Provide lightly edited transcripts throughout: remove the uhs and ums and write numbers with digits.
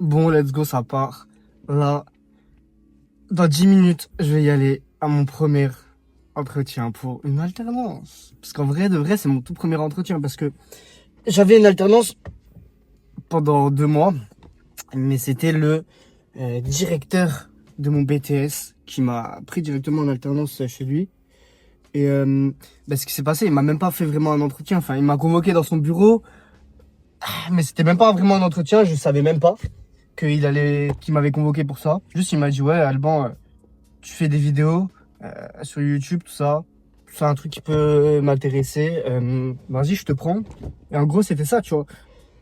Bon, let's go, ça part. Là, dans 10 minutes, je vais y aller à mon premier entretien pour une alternance. Parce qu'en vrai, de vrai, c'est mon tout premier entretien. Parce que j'avais une alternance pendant 2 mois. Mais c'était le directeur de mon BTS qui m'a pris directement en alternance chez lui. Et ce qui s'est passé, il m'a même pas fait vraiment un entretien. Enfin, il m'a convoqué dans son bureau. Mais c'était même pas vraiment un entretien, je savais même pas qu'il m'avait convoqué pour ça. Juste, il m'a dit, ouais, Alban, tu fais des vidéos sur YouTube, tout ça. C'est un truc qui peut m'intéresser. Vas-y, je te prends. Et en gros, c'était ça, tu vois.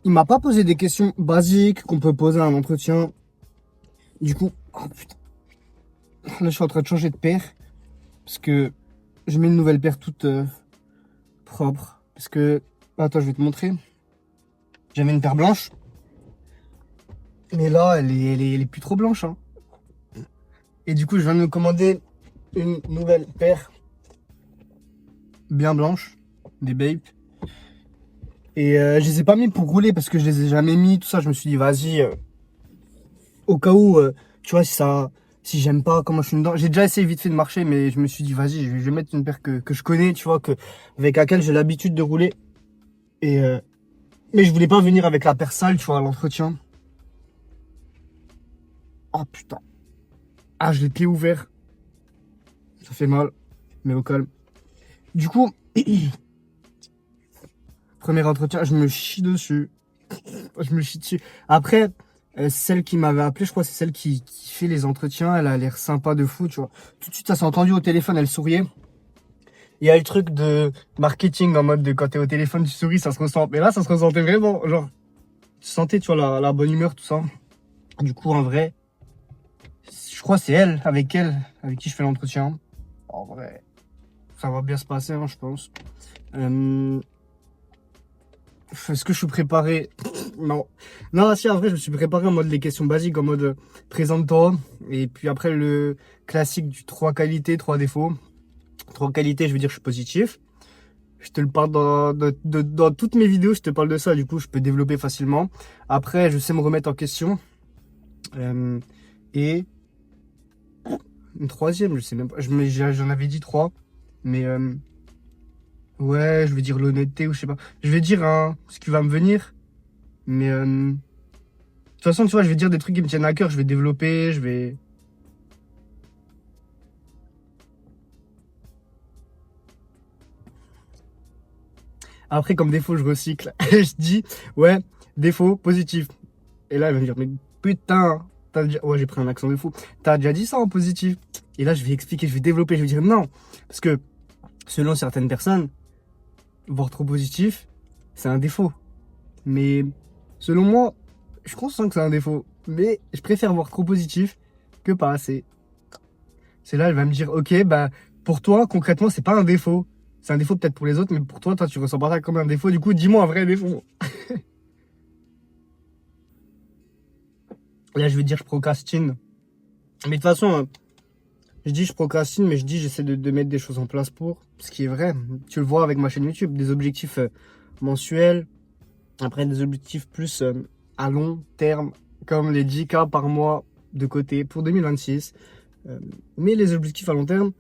Il m'a pas posé des questions basiques qu'on peut poser à un entretien. Du coup, oh putain. Là, je suis en train de changer de paire. Parce que je mets une nouvelle paire toute propre. Parce que, attends, je vais te montrer. J'avais une paire blanche. Mais là, elle est plus trop blanche, hein. Et du coup, je viens de me commander une nouvelle paire bien blanche, des Bape. Et je les ai pas mis pour rouler parce que je les ai jamais mis, tout ça. Je me suis dit, vas-y, au cas où, tu vois, si j'aime pas comment je suis dedans. J'ai déjà essayé vite fait de marcher, mais je me suis dit, vas-y, je vais mettre une paire que je connais, tu vois, avec laquelle j'ai l'habitude de rouler. Et, mais je voulais pas venir avec la paire sale, tu vois, à l'entretien. Oh putain. Ah, j'ai le pied ouvert. Ça fait mal, mais au calme. Du coup, premier entretien, je me chie dessus. Je me chie dessus. Après, celle qui m'avait appelé, je crois, c'est celle qui fait les entretiens. Elle a l'air sympa de fou, tu vois. Tout de suite, ça s'est entendu au téléphone, elle souriait. Il y a le truc de marketing en mode de quand t'es au téléphone, tu souris, ça se ressent. Mais là, ça se ressentait vraiment. Genre, tu sentais, tu vois, la bonne humeur, tout ça. Du coup, en vrai, je crois que c'est avec qui je fais l'entretien. En vrai, ça va bien se passer, hein, je pense. Est-ce que je suis préparé? Non. Non, si, en vrai, je me suis préparé en mode les questions basiques, en mode présente-toi. Et puis après, le classique du 3 qualités, 3 défauts. 3 qualités, je veux dire, je suis positif. Je te le parle dans toutes mes vidéos, je te parle de ça, du coup, je peux développer facilement. Après, je sais me remettre en question. Et une troisième, je sais même pas. J'en avais dit 3. Mais ouais, je vais dire l'honnêteté ou je sais pas. Je vais dire ce qui va me venir. Mais de toute façon, tu vois, je vais dire des trucs qui me tiennent à cœur, je vais développer, je vais. Après, comme défaut, je recycle. Je dis, ouais, défaut, positif. Et là, elle va me dire, mais putain, ouais, j'ai pris un accent de fou. T'as déjà dit ça en positif. Et là, je vais expliquer, je vais développer, je vais dire non. Parce que, selon certaines personnes, voir trop positif, c'est un défaut. Mais, selon moi, je consens que c'est un défaut. Mais, je préfère voir trop positif que pas assez. C'est là, elle va me dire, ok, bah, pour toi, concrètement, c'est pas un défaut. C'est un défaut peut-être pour les autres, mais pour toi, tu ressens pas ça comme un défaut. Du coup, dis-moi un vrai défaut. Là, je vais dire, je procrastine. Mais de toute façon, je dis je procrastine, mais je dis j'essaie de mettre des choses en place pour. Ce qui est vrai. Tu le vois avec ma chaîne YouTube, des objectifs mensuels. Après, des objectifs plus à long terme, comme les 10K par mois de côté pour 2026. Mais les objectifs à long terme,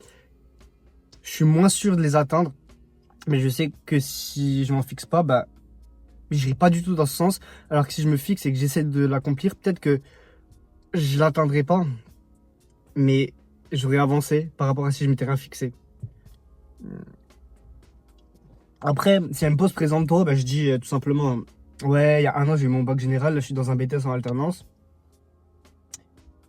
je suis moins sûr de les atteindre. Mais je sais que si je m'en fixe pas, bah, j'irai pas du tout dans ce sens. Alors que si je me fixe et que j'essaie de l'accomplir, peut-être que je l'atteindrai pas. Mais j'aurais avancé par rapport à si je m'étais rien fixé. Après, si elle me pose présente-toi, bah, je dis tout simplement, ouais, il y a 1 an, j'ai eu mon bac général, là, je suis dans un BTS en alternance.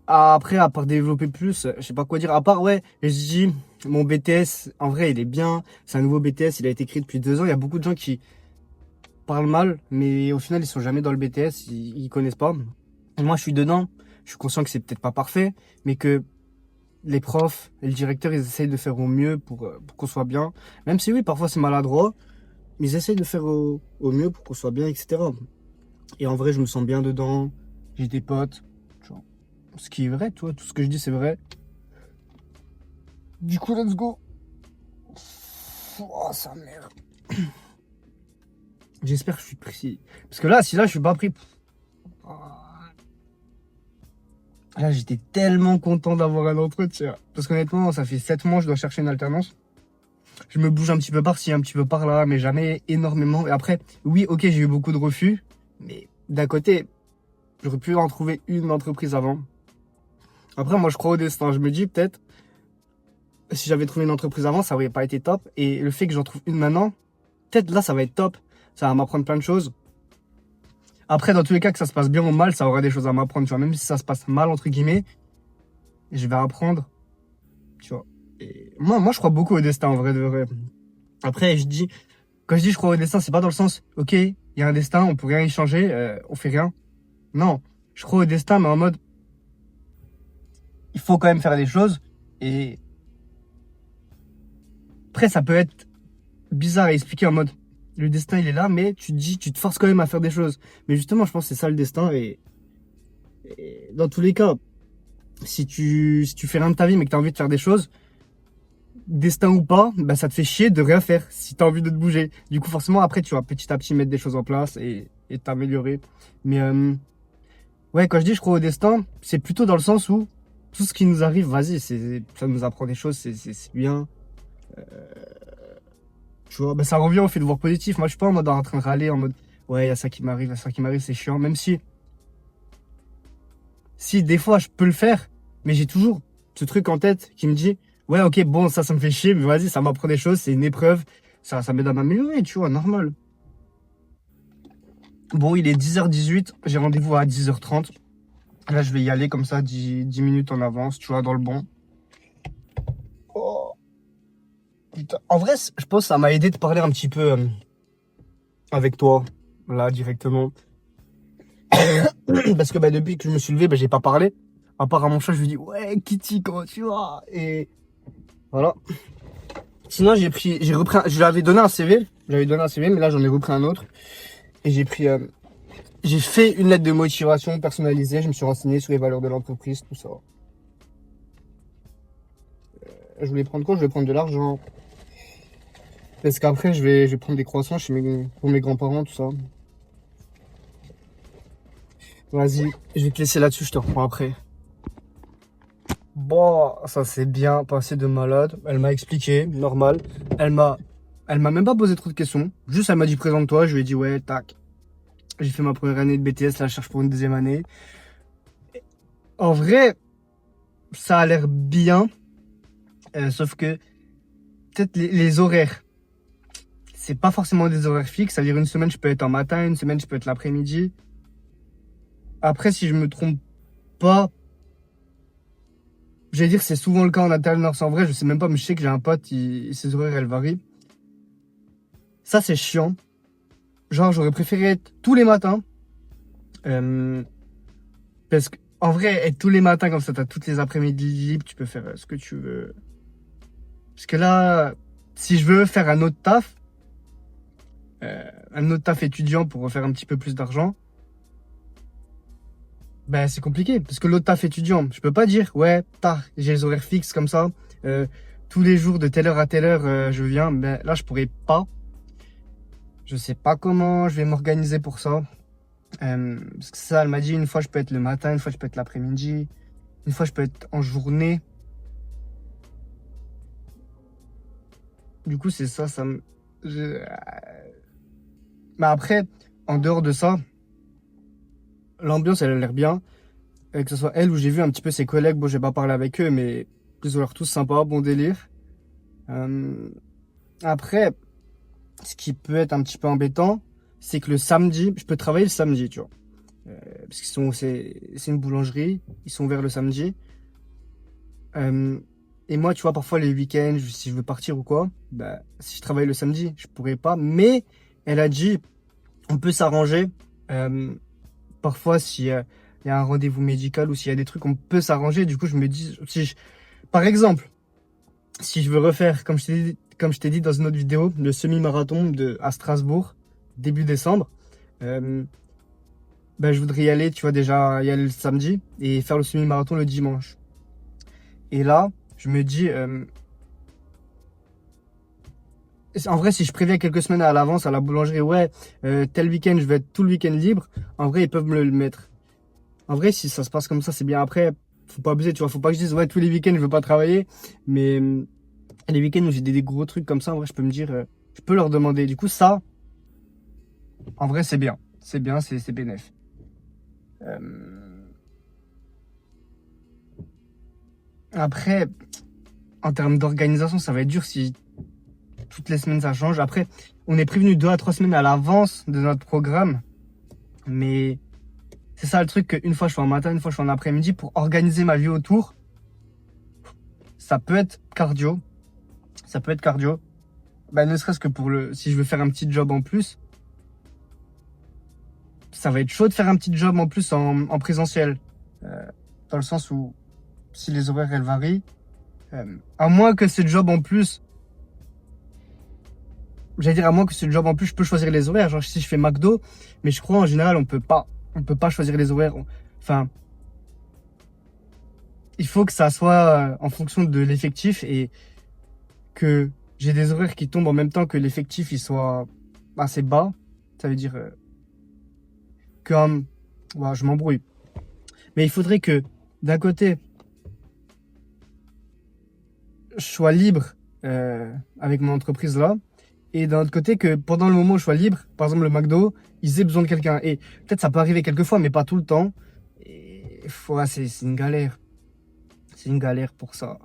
Après, à part développer plus, je sais pas quoi dire. À part, ouais, je dis, mon BTS, en vrai, il est bien. C'est un nouveau BTS, il a été créé depuis 2 ans. Il y a beaucoup de gens qui parlent mal, mais au final, ils sont jamais dans le BTS, ils connaissent pas. Et moi, je suis dedans. Je suis conscient que c'est peut-être pas parfait, mais que les profs et le directeur, ils essayent de faire au mieux pour qu'on soit bien. Même si oui, parfois c'est maladroit, mais ils essayent de faire au mieux pour qu'on soit bien, etc. Et en vrai, je me sens bien dedans. J'ai des potes. Tu vois. Ce qui est vrai, tu vois, tout ce que je dis, c'est vrai. Du coup, let's go. Oh, sa mère. J'espère que je suis pris. Parce que là, si là, je suis pas pris. Là, j'étais tellement content d'avoir un entretien. Parce qu'honnêtement, ça fait 7 mois, je dois chercher une alternance. Je me bouge un petit peu par-ci, un petit peu par-là, mais jamais énormément. Et après, oui, ok, j'ai eu beaucoup de refus. Mais d'un côté, j'aurais pu en trouver une entreprise avant. Après, moi, je crois au destin. Je me dis, peut-être, si j'avais trouvé une entreprise avant, ça aurait pas été top. Et le fait que j'en trouve une maintenant, peut-être là, ça va être top. Ça va m'apprendre plein de choses. Après, dans tous les cas, que ça se passe bien ou mal, ça aura des choses à m'apprendre, tu vois. Même si ça se passe mal, entre guillemets, je vais apprendre, tu vois. Et moi, je crois beaucoup au destin, en vrai de vrai. Après, quand je dis je crois au destin, c'est pas dans le sens, ok, il y a un destin, on peut rien y changer, on fait rien. Non, je crois au destin, mais en mode, il faut quand même faire des choses. Et après, ça peut être bizarre à expliquer en mode, le destin, il est là, mais tu te forces quand même à faire des choses. Mais justement, je pense que c'est ça le destin. Et dans tous les cas, si tu fais rien de ta vie, mais que tu as envie de faire des choses, destin ou pas, bah, ça te fait chier de rien faire si tu as envie de te bouger. Du coup, forcément, après, tu vas petit à petit mettre des choses en place et t'améliorer. Mais ouais, quand je dis je crois au destin, c'est plutôt dans le sens où tout ce qui nous arrive, vas-y, ça nous apprend des choses, c'est bien. Tu vois, bah, ça revient au fait de voir positif. Moi, je suis pas en mode en train de râler, en mode ouais, il y a ça qui m'arrive, il y a ça qui m'arrive, c'est chiant. Même si des fois je peux le faire, mais j'ai toujours ce truc en tête qui me dit ouais, ok, bon, ça me fait chier, mais vas-y, ça m'apprend des choses, c'est une épreuve, ça m'aide à m'améliorer, tu vois, normal. Bon, il est 10h18, j'ai rendez-vous à 10h30. Là, je vais y aller comme ça, 10 minutes en avance, tu vois, dans le bon. Oh, putain. En vrai, je pense que ça m'a aidé de parler un petit peu avec toi, là, directement. Parce que bah, depuis que je me suis levé, bah, j'ai pas parlé. À part à mon chat, je lui dis ouais, Kitty, comment tu vas? Et voilà. Sinon, je lui avais donné un CV. J'avais donné un CV, mais là, j'en ai repris un autre. Et j'ai fait une lettre de motivation personnalisée. Je me suis renseigné sur les valeurs de l'entreprise, tout ça. Je voulais prendre quoi? Je voulais prendre de l'argent. Parce qu'après, je vais prendre des croissants pour mes grands-parents, tout ça. Vas-y, je vais te laisser là-dessus, je te reprends après. Bon, ça s'est bien passé de malade. Elle m'a expliqué, normal. Elle m'a, elle m'a même pas posé trop de questions. Juste, elle m'a dit présente-toi. Je lui ai dit ouais, tac. J'ai fait ma première année de BTS, là, je cherche pour une deuxième année. En vrai, ça a l'air bien. Sauf que peut-être les horaires, c'est pas forcément des horaires fixes. C'est-à-dire une semaine, je peux être en matin, une semaine, je peux être l'après-midi. Après, si je me trompe pas, j'allais dire c'est souvent le cas en alternance. En vrai, je sais même pas, mais je sais que j'ai un pote, ses horaires, elles varient. Ça, c'est chiant. Genre, j'aurais préféré être tous les matins. Euh, parce que, en vrai, être tous les matins comme ça, t'as toutes les après-midi libres, tu peux faire ce que tu veux. Parce que là, si je veux faire un autre taf étudiant pour refaire un petit peu plus d'argent, ben c'est compliqué. Parce que l'autre taf étudiant, je peux pas dire, ouais, j'ai les horaires fixes comme ça, tous les jours de telle heure à telle heure, je viens. Ben là, je pourrais pas. Je sais pas comment je vais m'organiser pour ça. Parce que ça, elle m'a dit, une fois je peux être le matin, une fois je peux être l'après-midi, une fois je peux être en journée. Du coup, c'est ça, Mais après, en dehors de ça, l'ambiance, elle a l'air bien. Que ce soit elle ou j'ai vu un petit peu ses collègues, bon, j'ai pas parlé avec eux, mais ils ont l'air tous sympas, bon délire. Euh, Après, ce qui peut être un petit peu embêtant, c'est que le samedi, je peux travailler le samedi, tu vois. Parce c'est une boulangerie, ils sont ouverts le samedi. Euh, et moi, tu vois, parfois les week-ends, si je veux partir ou quoi, bah, si je travaille le samedi, je pourrais pas. Mais elle a dit, on peut s'arranger. Euh, Parfois, si il y a un rendez-vous médical ou s'il y a des trucs, on peut s'arranger. Du coup, je me dis, par exemple, si je veux refaire, comme je t'ai dit dans une autre vidéo, le semi-marathon à Strasbourg, début décembre, euh, ben, je voudrais y aller, tu vois, déjà y aller le samedi et faire le semi-marathon le dimanche. Et là, je me dis, en vrai, si je préviens quelques semaines à l'avance à la boulangerie, ouais, tel week-end, je vais être tout le week-end libre, en vrai, ils peuvent me le mettre. En vrai, si ça se passe comme ça, c'est bien. Après, faut pas abuser, tu vois. Faut pas que je dise, ouais, tous les week-ends, je veux pas travailler. Mais les week-ends où j'ai des gros trucs comme ça, en vrai, je peux me dire, je peux leur demander. Du coup, ça, en vrai, c'est bien. C'est bien, c'est bénef. Après, en termes d'organisation, ça va être dur si toutes les semaines ça change. Après, on est prévenu 2 à 3 semaines à l'avance de notre programme. Mais c'est ça le truc qu'une fois je fais en matin, une fois je fais en après-midi pour organiser ma vie autour. Ça peut être cardio. Ça peut être cardio. Bah, ne serait-ce que si je veux faire un petit job en plus, ça va être chaud de faire un petit job en plus en présentiel. Dans le sens où si les horaires elles varient, à moins que ce job en plus, j'allais dire à moins que ce job en plus, je peux choisir les horaires. Genre si je fais McDo, mais je crois en général on peut pas choisir les horaires. Enfin, il faut que ça soit en fonction de l'effectif et que j'ai des horaires qui tombent en même temps que l'effectif il soit assez bas. Ça veut dire que ouais, je m'embrouille. Mais il faudrait que d'un côté je sois libre avec mon entreprise là. Et d'un autre côté, que pendant le moment où je sois libre, par exemple le McDo, ils aient besoin de quelqu'un. Et peut-être ça peut arriver quelques fois, mais pas tout le temps. Et ouais, c'est une galère. C'est une galère pour ça.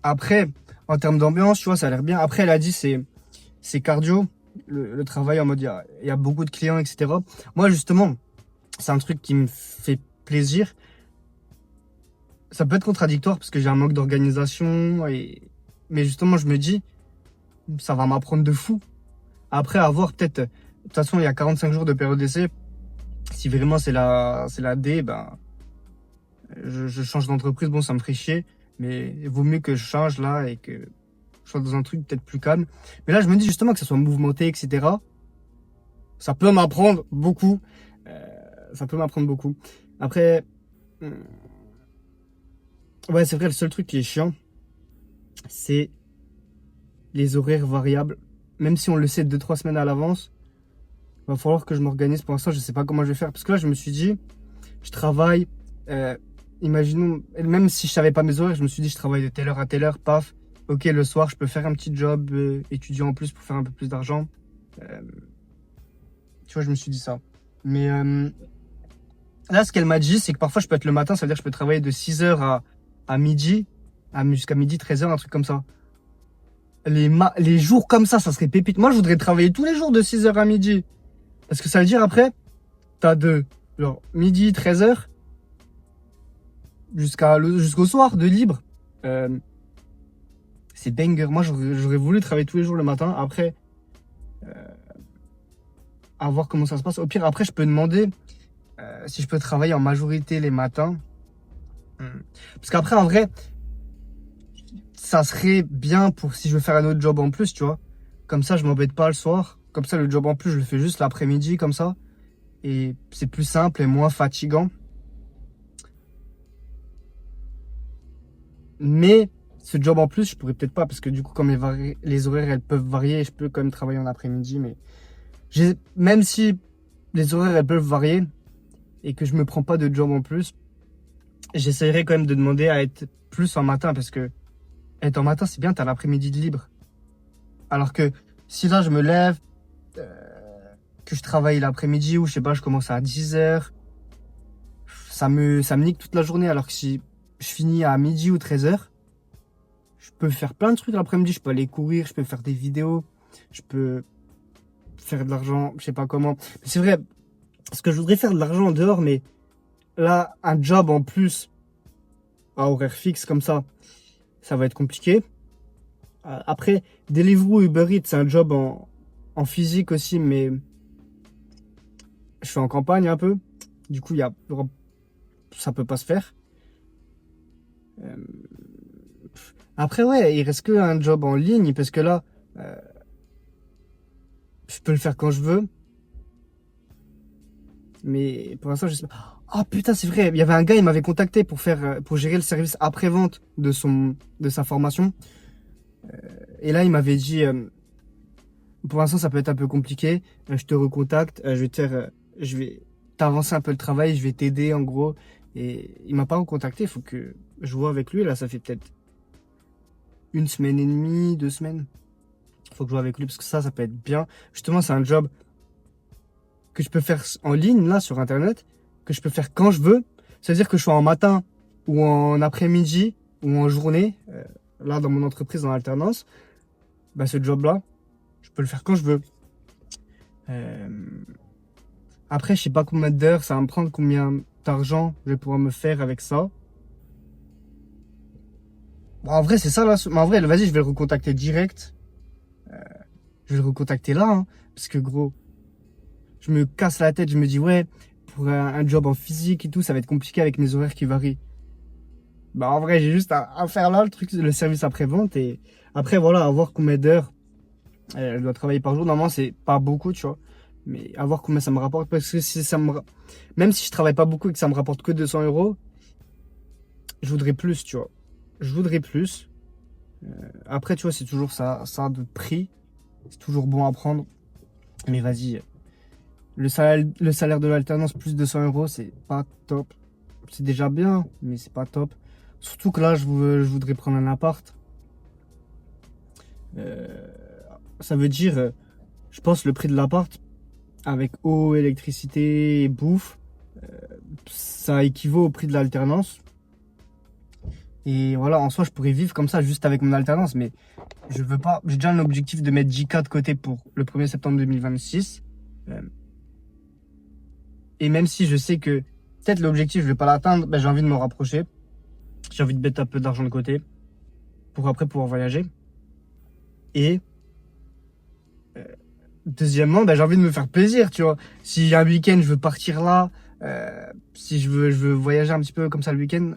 Après, en termes d'ambiance, tu vois, ça a l'air bien. Après, elle a dit c'est cardio, le travail en mode il y a beaucoup de clients, etc. Moi, justement, c'est un truc qui me fait plaisir. Ça peut être contradictoire parce que j'ai un manque d'organisation. Mais justement, je me dis, ça va m'apprendre de fou. Après avoir peut-être, de toute façon, il y a 45 jours de période d'essai. Si vraiment c'est la D, ben, je change d'entreprise. Bon, ça me ferait chier, mais il vaut mieux que je change là et que je sois dans un truc peut-être plus calme. Mais là, je me dis justement que ça soit mouvementé, etc. Ça peut m'apprendre beaucoup. Ça peut m'apprendre beaucoup. Après, ouais, c'est vrai, le seul truc qui est chiant, c'est les horaires variables. Même si on le sait 2 3 semaines à l'avance, va falloir que je m'organise. Pour l'instant, je sais pas comment je vais faire. Parce que là, je me suis dit, je travaille, imaginons, même si je savais pas mes horaires, je me suis dit, je travaille de telle heure à telle heure, paf. Ok, le soir, je peux faire un petit job étudiant en plus pour faire un peu plus d'argent. Tu vois, je me suis dit ça. Mais là, ce qu'elle m'a dit, c'est que parfois, je peux être le matin, ça veut dire que je peux travailler de 6h à midi, jusqu'à midi, 13h, un truc comme ça. Les jours comme ça serait pépite. Moi, je voudrais travailler tous les jours de 6h à midi. Parce que ça veut dire après, t'as genre, midi, 13h, jusqu'au soir de libre. C'est banger. Moi, j'aurais voulu travailler tous les jours le matin. Après, à voir comment ça se passe. Au pire, après, je peux demander si je peux travailler en majorité les matins. Parce qu'après, en vrai, ça serait bien pour si je veux faire un autre job en plus, tu vois. Comme ça, je m'embête pas le soir. Comme ça, le job en plus, je le fais juste l'après-midi, comme ça. Et c'est plus simple et moins fatigant. Mais ce job en plus, je pourrais peut-être pas parce que du coup, comme les horaires, elles peuvent varier, je peux quand même travailler en après-midi. Mais même si les horaires, elles peuvent varier et que je me prends pas de job en plus, j'essaierai quand même de demander à être plus en matin parce que être en matin, c'est bien, t'as l'après-midi de libre. Alors que si là, je me lève, que je travaille l'après-midi ou je sais pas, je commence à 10h, ça me nique toute la journée. Alors que si je finis à midi ou 13h, je peux faire plein de trucs l'après-midi. Je peux aller courir, je peux faire des vidéos, je peux faire de l'argent, je sais pas comment. C'est vrai, parce que je voudrais faire de l'argent en dehors, mais là, un job en plus, à horaire fixe comme ça va être compliqué. Après, Deliveroo, Uber Eats, c'est un job en physique aussi, mais je suis en campagne un peu. Du coup, ça peut pas se faire. Après, ouais, il reste que un job en ligne parce que là, je peux le faire quand je veux. Mais pour l'instant, je sais pas. Ah putain, c'est vrai. Il y avait un gars, il m'avait contacté pour gérer le service après-vente de sa formation. Et là, il m'avait dit, pour l'instant, ça peut être un peu compliqué. Je te recontacte. Je vais te faire, t'avancer un peu le travail, je vais t'aider en gros. Et il m'a pas recontacté, il faut que je vois avec lui. Là, ça fait peut-être une semaine et demie, 2 semaines. Il faut que je vois avec lui parce que ça peut être bien. Justement, c'est un job que je peux faire en ligne, là, sur Internet, que je peux faire quand je veux. C'est-à-dire que je sois en matin ou en après-midi ou en journée, là, dans mon entreprise, en alternance, bah, ce job-là, je peux le faire quand je veux. Euh, Après, je sais pas combien d'heures, ça va me prendre combien d'argent je vais pouvoir me faire avec ça. Bon, en vrai, c'est ça, là. Mais en vrai, vas-y, je vais le recontacter direct. Je vais le recontacter là, hein, parce que gros, je me casse la tête, je me dis, ouais, pour un job en physique et tout, ça va être compliqué avec mes horaires qui varient. Bah, en vrai, j'ai juste à faire là, le truc, le service après-vente. Et après, voilà, à voir combien d'heures elle doit travailler par jour. Normalement, c'est pas beaucoup, tu vois. Mais à voir combien ça me rapporte. Parce que si ça me, même si je travaille pas beaucoup et que ça me rapporte que 200 euros, je voudrais plus, tu vois. Je voudrais plus. Après, tu vois, c'est toujours ça de prix. C'est toujours bon à prendre. Mais vas-y, le salaire de l'alternance plus 200 euros, c'est pas top. C'est déjà bien, mais c'est pas top. Surtout que là, je voudrais prendre un appart. Euh, Ça veut dire, je pense, le prix de l'appart, avec eau, électricité et bouffe, ça équivaut au prix de l'alternance. Et voilà, en soi, je pourrais vivre comme ça, juste avec mon alternance, mais je veux pas. J'ai déjà un objectif de mettre 10K de côté pour le 1er septembre 2026. Euh, Et même si je sais que peut-être l'objectif, je vais pas l'atteindre, ben, j'ai envie de me rapprocher. J'ai envie de mettre un peu d'argent de côté pour après pouvoir voyager. Et deuxièmement, ben, j'ai envie de me faire plaisir, tu vois. Si un week-end, je veux partir là, si je veux voyager un petit peu comme ça le week-end,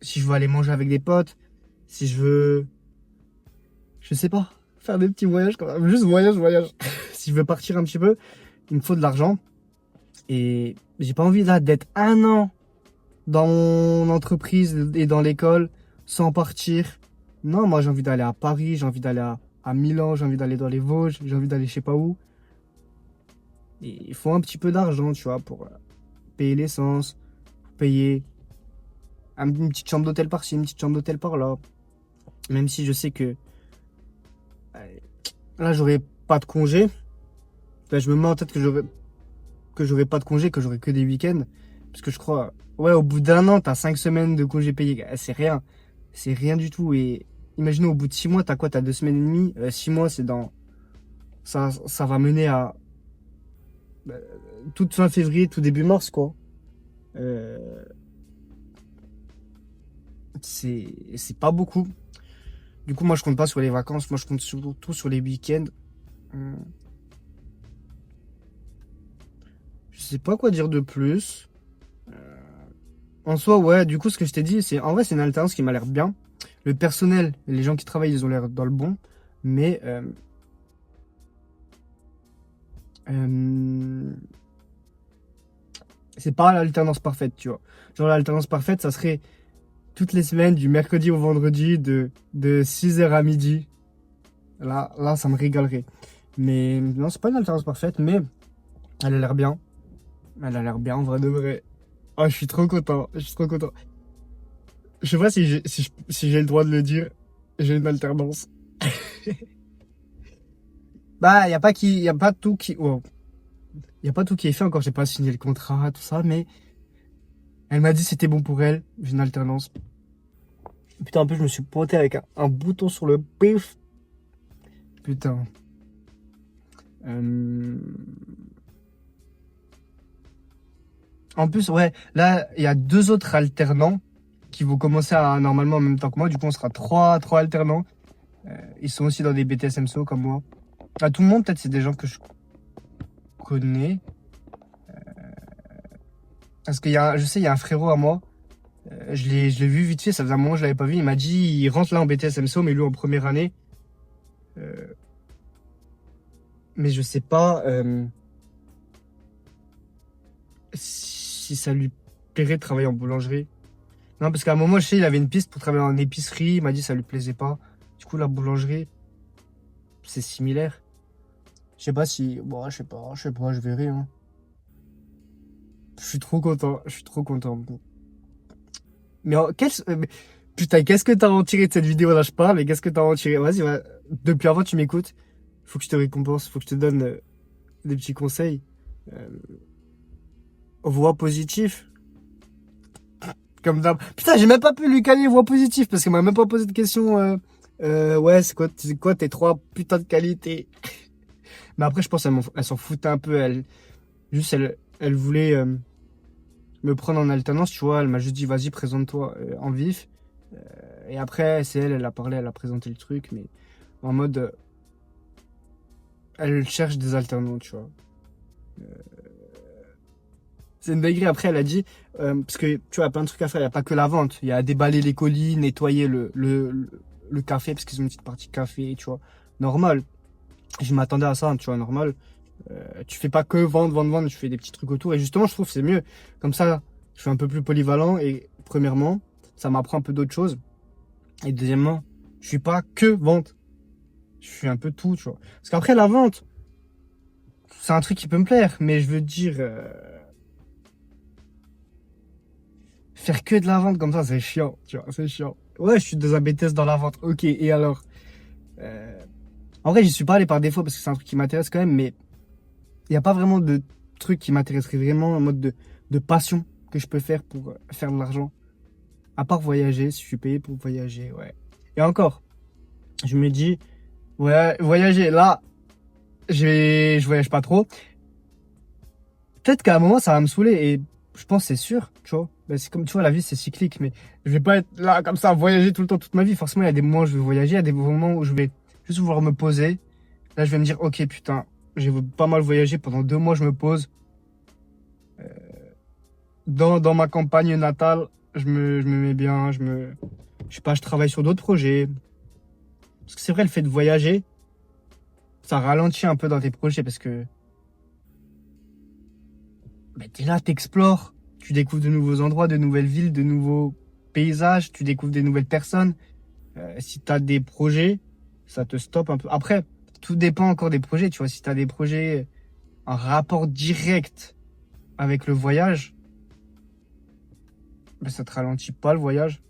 si je veux aller manger avec des potes, si je veux, je sais pas, faire des petits voyages, juste voyage. Si je veux partir un petit peu, il me faut de l'argent. Et j'ai pas envie là d'être un an dans mon entreprise et dans l'école sans partir. Non, moi j'ai envie d'aller à Paris, j'ai envie d'aller à Milan, j'ai envie d'aller dans les Vosges, j'ai envie d'aller je sais pas où. Et il faut un petit peu d'argent, tu vois, pour payer l'essence, pour payer une petite chambre d'hôtel par-ci, une petite chambre d'hôtel par-là. Même si je sais que là j'aurai pas de congé. Là, je me mets en tête que j'aurai pas de congé, que j'aurai que des week-ends. Parce que je crois, ouais, au bout d'un an, t'as 5 semaines de congé payé. C'est rien. C'est rien du tout. Et imaginez, au bout de 6 mois, t'as quoi? T'as 2 semaines et demie. 6 mois, c'est dans. Ça va mener à toute fin février, tout début mars, quoi. Euh, c'est pas beaucoup. Du coup, moi, je compte pas sur les vacances. Moi, je compte surtout sur les week-ends. Hum, Je sais pas quoi dire de plus. En soi, ouais, du coup, ce que je t'ai dit, c'est en vrai, c'est une alternance qui m'a l'air bien. Le personnel, les gens qui travaillent, ils ont l'air dans le bon. Mais euh, c'est pas l'alternance parfaite, tu vois. Genre, l'alternance parfaite, ça serait toutes les semaines, du mercredi au vendredi, de 6h à midi. Là, ça me régalerait. Mais non, c'est pas une alternance parfaite, mais elle a l'air bien. Elle a l'air bien, en vrai de vrai. Oh, je suis trop content. Je suis trop content. Je sais pas si j'ai le droit de le dire. J'ai une alternance. Bah, y a pas tout qui, oh, y a pas tout qui est fait encore. J'ai pas signé le contrat, tout ça, mais elle m'a dit que c'était bon pour elle. J'ai une alternance. Putain, un peu, je me suis pointé avec un bouton sur le pif. Putain. Euh, En plus, ouais, là, il y a 2 autres alternants qui vont commencer normalement en même temps que moi. Du coup, on sera trois alternants. Ils sont aussi dans des BTS MSO comme moi. À tout le monde, peut-être, c'est des gens que je connais. Parce je sais, il y a un frérot à moi. Je l'ai vu vite fait, ça faisait un moment que je l'avais pas vu. Il m'a dit, il rentre là en BTS MSO, mais lui en première année. Euh, mais je sais pas si ça lui plairait de travailler en boulangerie. Non, parce qu'à un moment, je sais, il avait une piste pour travailler en épicerie. Il m'a dit que ça lui plaisait pas. Du coup, la boulangerie, c'est similaire. Je sais pas si, bon, je sais pas, je verrai, hein. Je suis trop content, je suis trop content. Mais, putain, qu'est-ce que t'as en tiré de cette vidéo là, je parle, et qu'est-ce que t'as en tiré? Vas-y, depuis avant, tu m'écoutes. Faut que je te récompense, faut que je te donne des petits conseils. Euh, Voix positive. Comme d'hab. Putain, j'ai même pas pu lui caler voix positive parce qu'elle m'a même pas posé de question. Ouais, c'est quoi tes trois putains de qualités? Mais après, je pense elle s'en foutait un peu. Elle voulait me prendre en alternance, tu vois. Elle m'a juste dit, vas-y, présente-toi en vif. Et après, elle a parlé, elle a présenté le truc, mais en mode, elle cherche des alternants, tu vois. C'est une dinguerie. Après, elle a dit, parce que tu vois, il y a plein de trucs à faire. Il n'y a pas que la vente. Il y a déballer les colis, nettoyer le café, parce qu'ils ont une petite partie café, tu vois. Normal. Je m'attendais à ça, tu vois, normal. Tu fais pas que vendre, vendre, vendre. Tu fais des petits trucs autour. Et justement, je trouve que c'est mieux. Comme ça, je suis un peu plus polyvalent. Et premièrement, ça m'apprend un peu d'autres choses. Et deuxièmement, je suis pas que vente. Je suis un peu tout, tu vois. Parce qu'après, la vente, c'est un truc qui peut me plaire. Mais je veux dire, faire que de la vente comme ça, c'est chiant, tu vois, c'est chiant. Ouais, je suis dans un BTS dans la vente, ok, et alors euh, En vrai, j'y suis pas allé par défaut parce que c'est un truc qui m'intéresse quand même, mais il n'y a pas vraiment de truc qui m'intéresserait vraiment en mode de passion que je peux faire pour faire de l'argent. À part voyager, si je suis payé pour voyager, ouais. Et encore, je me dis, ouais, voyager, là, je voyage pas trop. Peut-être qu'à un moment, ça va me saouler et je pense c'est sûr, tu vois. Ben, c'est comme tu vois, la vie c'est cyclique, mais je vais pas être là comme ça, voyager tout le temps, toute ma vie. Forcément, il y a des moments où je vais voyager, il y a des moments où je vais juste vouloir me poser. Là, je vais me dire, ok, putain, j'ai pas mal voyagé pendant 2 mois, je me pose dans ma campagne natale, je me mets bien, je sais pas, je travaille sur d'autres projets. Parce que c'est vrai, le fait de voyager, ça ralentit un peu dans tes projets parce que ben, t'es là, t'explores, tu découvres de nouveaux endroits, de nouvelles villes, de nouveaux paysages, tu découvres des nouvelles personnes. Si tu as des projets, ça te stoppe un peu. Après, tout dépend encore des projets. Tu vois, si tu as des projets en rapport direct avec le voyage, ben, ça te ralentit pas le voyage.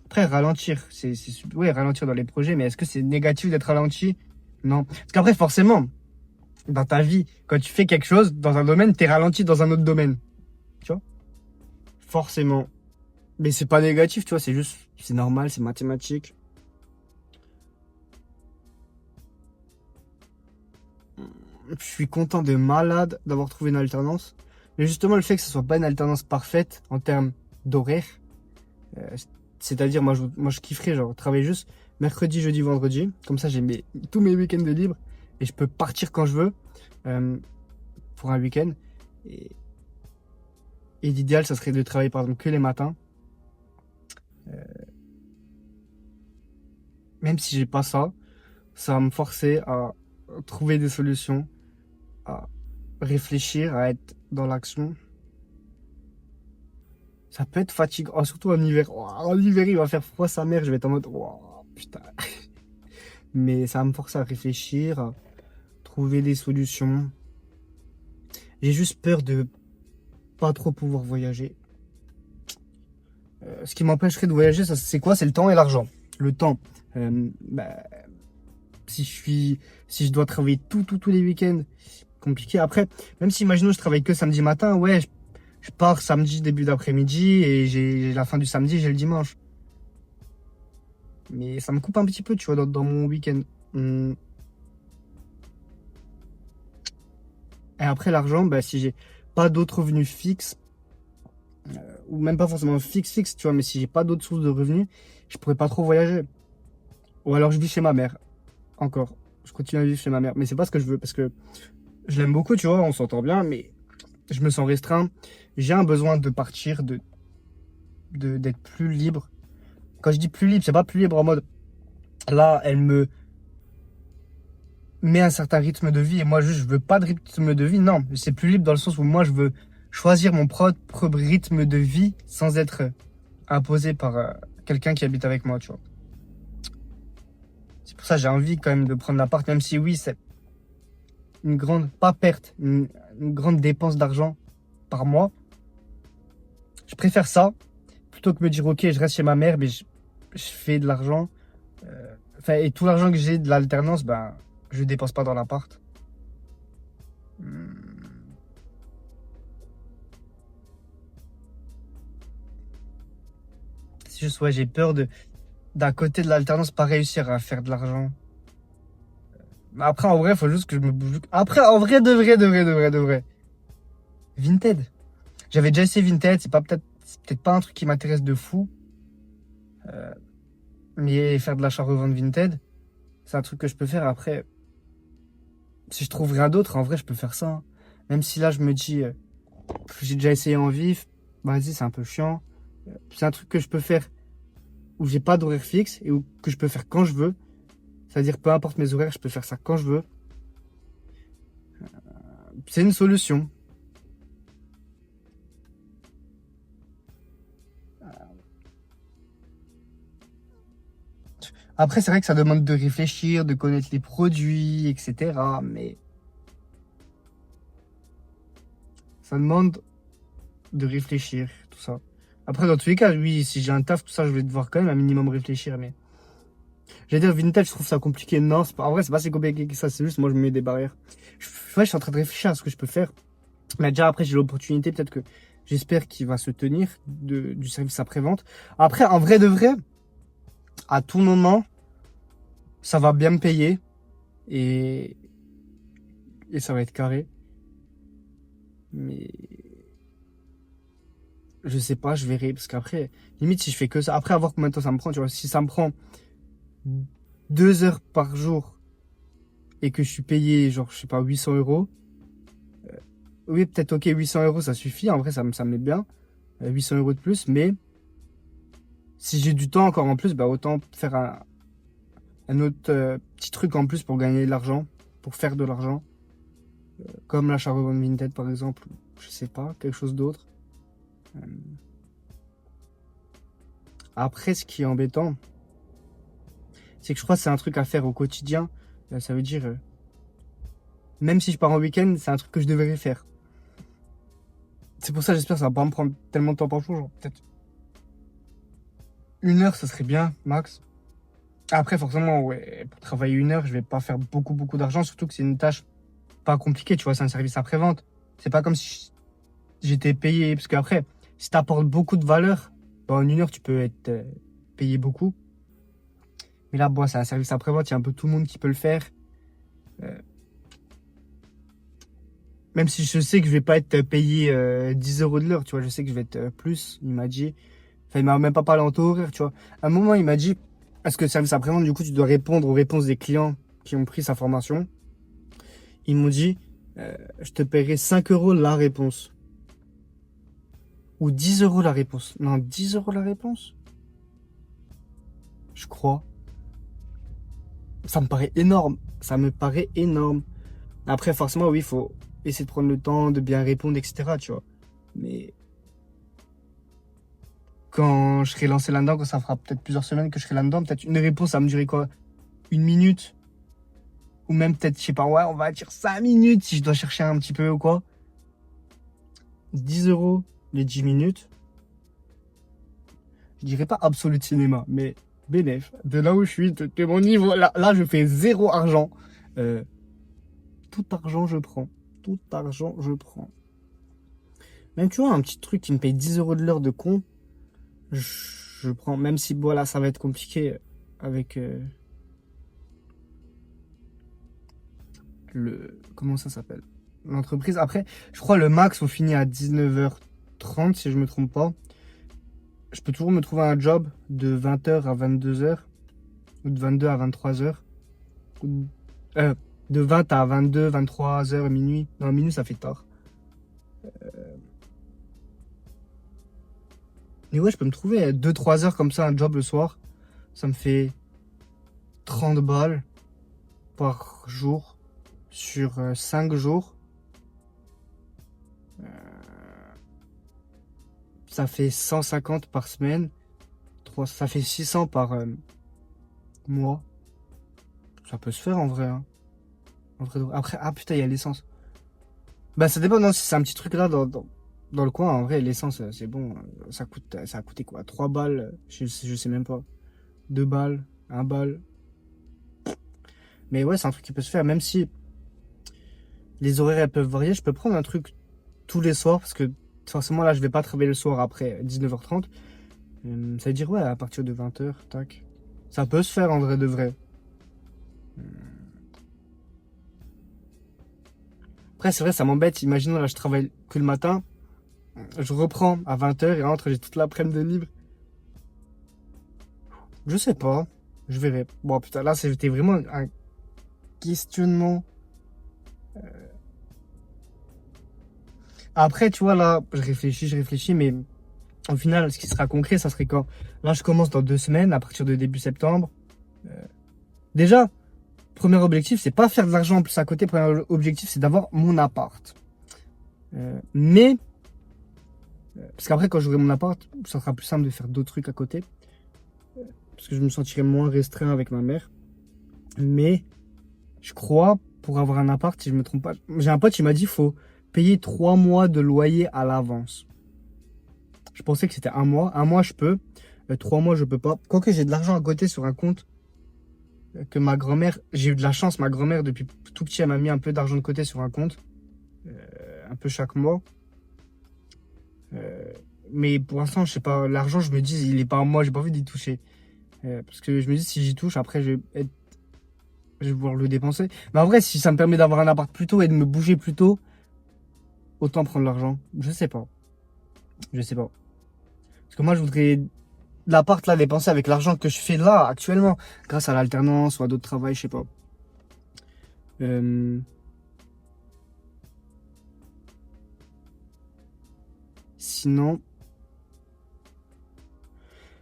Après, ralentir, ouais, ralentir dans les projets, mais est-ce que c'est négatif d'être ralenti? Non. Parce qu'après, forcément, dans ta vie, quand tu fais quelque chose dans un domaine, t'es ralenti dans un autre domaine. Tu vois? Forcément. Mais c'est pas négatif, tu vois, c'est juste, c'est normal, c'est mathématique. Je suis content de malade d'avoir trouvé une alternance. Mais justement, le fait que ce soit pas une alternance parfaite en termes d'horaire, euh, c'est-à-dire, moi, je kifferais, genre, travailler juste mercredi, jeudi, vendredi. Comme ça, tous mes week-ends de libre et je peux partir quand je veux euh, pour un week-end. Et, et l'idéal, ça serait de travailler, par exemple, que les matins. Même si j'ai pas ça, ça va me forcer à trouver des solutions, à réfléchir, à être dans l'action. Ça peut être fatigant, oh, surtout en hiver. Oh, en hiver, il va faire froid sa mère, je vais être en mode, oh, putain. Mais ça va me forcer à réfléchir, à trouver des solutions. J'ai juste peur de pas trop pouvoir voyager. Ce qui m'empêcherait de voyager, ça, c'est quoi? C'est le temps et l'argent. Le temps. Bah, si je dois travailler tous les week-ends, compliqué. Après, même si, imaginons, je travaille que samedi matin, ouais, je pars samedi début d'après-midi et j'ai la fin du samedi, j'ai le dimanche. Mais ça me coupe un petit peu, tu vois, dans mon week-end. Et après, l'argent, bah, si j'ai pas d'autres revenus fixes, ou même pas forcément fixe, tu vois, mais si j'ai pas d'autres sources de revenus, je pourrais pas trop voyager. Ou alors je vis chez ma mère, encore. Je continue à vivre chez ma mère. Mais c'est pas ce que je veux, parce que je l'aime beaucoup, tu vois, on s'entend bien, mais je me sens restreint. J'ai un besoin de partir, d'être plus libre. Quand je dis plus libre, c'est pas plus libre en mode, là, elle me met un certain rythme de vie et moi, juste, je veux pas de rythme de vie. Non, c'est plus libre dans le sens où moi, je veux choisir mon propre rythme de vie sans être imposé par quelqu'un qui habite avec moi, tu vois. C'est pour ça que j'ai envie quand même de prendre l'appart, même si oui, une grande, pas perte, une grande dépense d'argent par mois. Je préfère ça plutôt que me dire ok, je reste chez ma mère, mais je fais de l'argent. Enfin, et tout l'argent que j'ai de l'alternance, ben, je dépense pas dans l'appart. Hmm. C'est juste, ouais, j'ai peur d'à côté de l'alternance, pas réussir à faire de l'argent. Après, en vrai, faut juste que je me bouge. Après, en vrai, de vrai. Vinted. J'avais déjà essayé Vinted, c'est peut-être pas un truc qui m'intéresse de fou. Mais faire de l'achat-revente Vinted, c'est un truc que je peux faire. Après, si je trouve rien d'autre, en vrai, je peux faire ça, hein. Même si là, je me dis, j'ai déjà essayé en vif, vas-y, c'est un peu chiant. C'est un truc que je peux faire où j'ai pas d'horaire fixe et que je peux faire quand je veux. C'est-à-dire, peu importe mes horaires, je peux faire ça quand je veux. C'est une solution. Après, c'est vrai que ça demande de réfléchir, de connaître les produits, etc. Mais ça demande de réfléchir, tout ça. Après, dans tous les cas, oui, si j'ai un taf, tout ça, je vais devoir quand même un minimum réfléchir. Mais j'allais dire Vinted, je trouve ça compliqué. Non, en vrai, c'est pas si compliqué que ça. C'est juste, moi, je me mets des barrières. Ouais, je suis en train de réfléchir à ce que je peux faire. Mais déjà, après, j'ai l'opportunité, peut-être que j'espère qu'il va se tenir du service après-vente. Après, en vrai de vrai, à tout moment, ça va bien me payer et, et ça va être carré. Mais je sais pas, je verrai. Parce qu'après, limite, si je fais que ça, après, à voir combien de temps ça me prend, tu vois. Si ça me prend 2 heures par jour et que je suis payé, genre, je sais pas, 800 €, oui, peut-être, ok, 800 € ça suffit. En vrai, ça me met bien. 800 € de plus. Mais si j'ai du temps encore en plus, bah, autant faire un autre petit truc en plus pour gagner de l'argent, pour faire de l'argent. Comme l'achat-revente Vinted, par exemple. Je sais pas, quelque chose d'autre. Euh, Après, ce qui est embêtant, c'est que je crois que c'est un truc à faire au quotidien. Ça veut dire, même si je pars en week-end, c'est un truc que je devrais faire. C'est pour ça, j'espère que ça va pas me prendre tellement de temps par jour. Genre, peut-être 1 heure, ça serait bien, max. Après, forcément, ouais, pour travailler 1 heure, je vais pas faire beaucoup d'argent, surtout que c'est une tâche pas compliquée, tu vois, c'est un service après-vente. C'est pas comme si j'étais payé, parce qu'après, si t'apportes beaucoup de valeur, bah, en 1 heure, tu peux être payé beaucoup. Mais là, bon, c'est un service après-vente, il y a un peu tout le monde qui peut le faire. Euh, Même si je sais que je vais pas être payé 10 € de l'heure, tu vois, je sais que je vais être plus, il m'a dit. Enfin, il m'a même pas parlé en taux horaire, tu vois. À un moment, il m'a dit, est-ce que le service après-vente, du coup, tu dois répondre aux réponses des clients qui ont pris sa formation. Ils m'ont dit, je te paierai 5 € la réponse. Ou 10 € la réponse. Non, 10 € la réponse? Je crois. Ça me paraît énorme. Ça me paraît énorme. Après, forcément, oui, il faut essayer de prendre le temps de bien répondre, etc., tu vois. Mais quand je serai lancé là-dedans, quand ça fera peut-être plusieurs semaines que je serai là-dedans, peut-être une réponse, ça me durer quoi? 1 minute? Ou même peut-être, je sais pas, ouais, on va dire 5 minutes si je dois chercher un petit peu ou quoi. 10 € les 10 minutes. Je dirais pas absolu cinéma, mais bénéf. De là où je suis, de mon niveau, là, je fais zéro argent. Euh, Tout argent, je prends. Tout argent, je prends. Même, tu vois, un petit truc qui me paye 10 € de l'heure de con, je prends. Même si, voilà, ça va être compliqué avec comment ça s'appelle? L'entreprise. Après, je crois le max, on finit à 19h30, si je me trompe pas. Je peux toujours me trouver un job de 20h à 22h, ou de 22 à 23h. Ou, euh, de 20 à 22, 23h, minuit. Non, minuit, ça fait tard. Mais ouais, je peux me trouver 2-3 heures comme ça, un job le soir. Ça me fait 30 balles par jour sur 5 jours. Ça fait 150 par semaine. Ça fait 600 par mois. Ça peut se faire en vrai, hein. Après, ah putain, il y a l'essence. Bah, ça dépend, non, si c'est un petit truc là dans le coin, en vrai, l'essence, c'est bon. Ça a coûté quoi? 3 balles, je sais même pas. 2 balles, 1 balle. Mais ouais, c'est un truc qui peut se faire, même si les horaires elles peuvent varier, je peux prendre un truc tous les soirs, parce que forcément là, je vais pas travailler le soir après 19h30. Ça veut dire, ouais, à partir de 20h, tac. Ça peut se faire en vrai de vrai. Après, c'est vrai, ça m'embête. Imaginons, là, je travaille que le matin. Je reprends à 20h et rentre, j'ai toute l'après-midi de libre. Je sais pas. Je verrai. Bon, putain, là, c'était vraiment un questionnement. Après, tu vois, là, je réfléchis, mais au final, ce qui sera concret, ça serait quand? Là, je commence dans 2 semaines, à partir de début septembre. Déjà, premier objectif, c'est pas faire de l'argent en plus à côté. Premier objectif, c'est d'avoir mon appart. Mais, parce qu'après, quand j'aurai mon appart, ça sera plus simple de faire d'autres trucs à côté. Parce que je me sentirai moins restreint avec ma mère. Mais, je crois, pour avoir un appart, si je me trompe pas, j'ai un pote qui m'a dit, faut payer 3 mois de loyer à l'avance. Je pensais que c'était un mois. Un mois, je peux. 3 mois, je peux pas. Quoique j'ai de l'argent à côté sur un compte que ma grand-mère, j'ai eu de la chance, ma grand-mère, depuis tout petit, elle m'a mis un peu d'argent de côté sur un compte. Un peu chaque mois. Mais pour l'instant, je sais pas, l'argent, je me dis, il est pas à moi, j'ai pas envie d'y toucher. Parce que je me dis, si j'y touche, après, je vais pouvoir le dépenser. Mais en vrai, si ça me permet d'avoir un appart plus tôt et de me bouger plus tôt, autant prendre l'argent. Je sais pas. Je sais pas. Parce que moi, je voudrais l'appart là dépenser avec l'argent que je fais là, actuellement, grâce à l'alternance ou à d'autres travails, je sais pas. Euh, Sinon,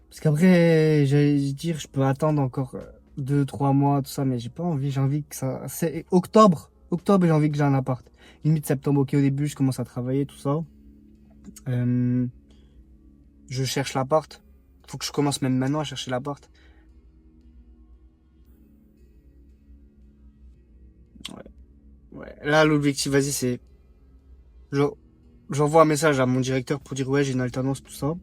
parce qu'après, j'allais dire, je peux attendre encore 2, 3 mois, tout ça, mais j'ai pas envie. J'ai envie que ça. C'est octobre. Octobre, j'ai envie que j'ai un appart. Limite septembre, ok, au début, je commence à travailler, tout ça. Euh, je cherche l'appart. Faut que je commence même maintenant à chercher l'appart. Ouais, ouais. Là, l'objectif, vas-y, c'est. genre, J'envoie un message à mon directeur pour dire, ouais, j'ai une alternance, tout ça.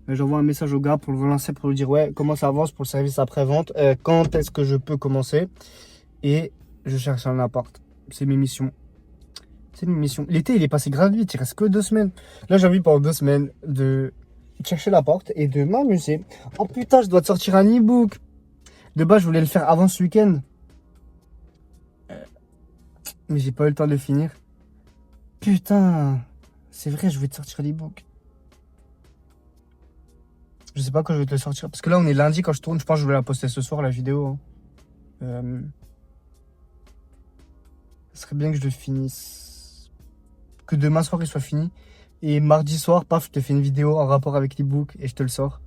J'envoie un message au gars pour le relancer, pour lui dire, ouais, comment ça avance pour le service après-vente, quand est-ce que je peux commencer. Et je cherche un appart. C'est mes missions. C'est mes missions. L'été, il est passé grave vite. Il reste que 2 semaines. Là, j'ai envie pendant 2 semaines de chercher l'appart et de m'amuser. Oh putain, je dois te sortir un e-book. De base, je voulais le faire avant ce week-end. Mais j'ai pas eu le temps de le finir. Putain. C'est vrai, je vais te sortir l'e-book. Je sais pas quand je vais te le sortir. Parce que là, on est lundi quand je tourne. Je pense que je vais la poster ce soir, la vidéo, hein. Ce serait bien que je le finisse. Que demain soir, il soit fini. Et mardi soir, paf, je te fais une vidéo en rapport avec l'e-book et je te le sors.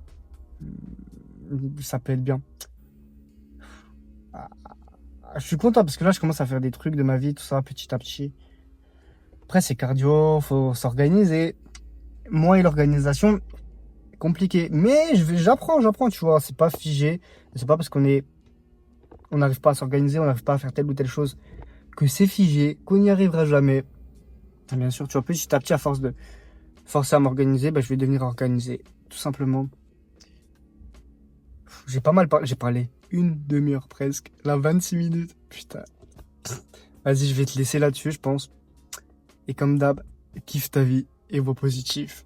Ça peut être bien. Ah, je suis content parce que là, je commence à faire des trucs de ma vie, tout ça, petit à petit. Après, c'est cardio, faut s'organiser. Moi et l'organisation, compliqué. Mais j'apprends, tu vois. C'est pas figé. C'est pas parce on n'arrive pas à s'organiser, on n'arrive pas à faire telle ou telle chose que c'est figé, qu'on n'y arrivera jamais. Et bien sûr, tu vois, petit à petit, à force de forcer à m'organiser, bah, je vais devenir organisé. Tout simplement. J'ai pas mal parlé. J'ai parlé une demi-heure presque. Là, 26 minutes. Putain. Vas-y, je vais te laisser là-dessus, je pense. Et comme d'hab, kiffe ta vie et vois positif.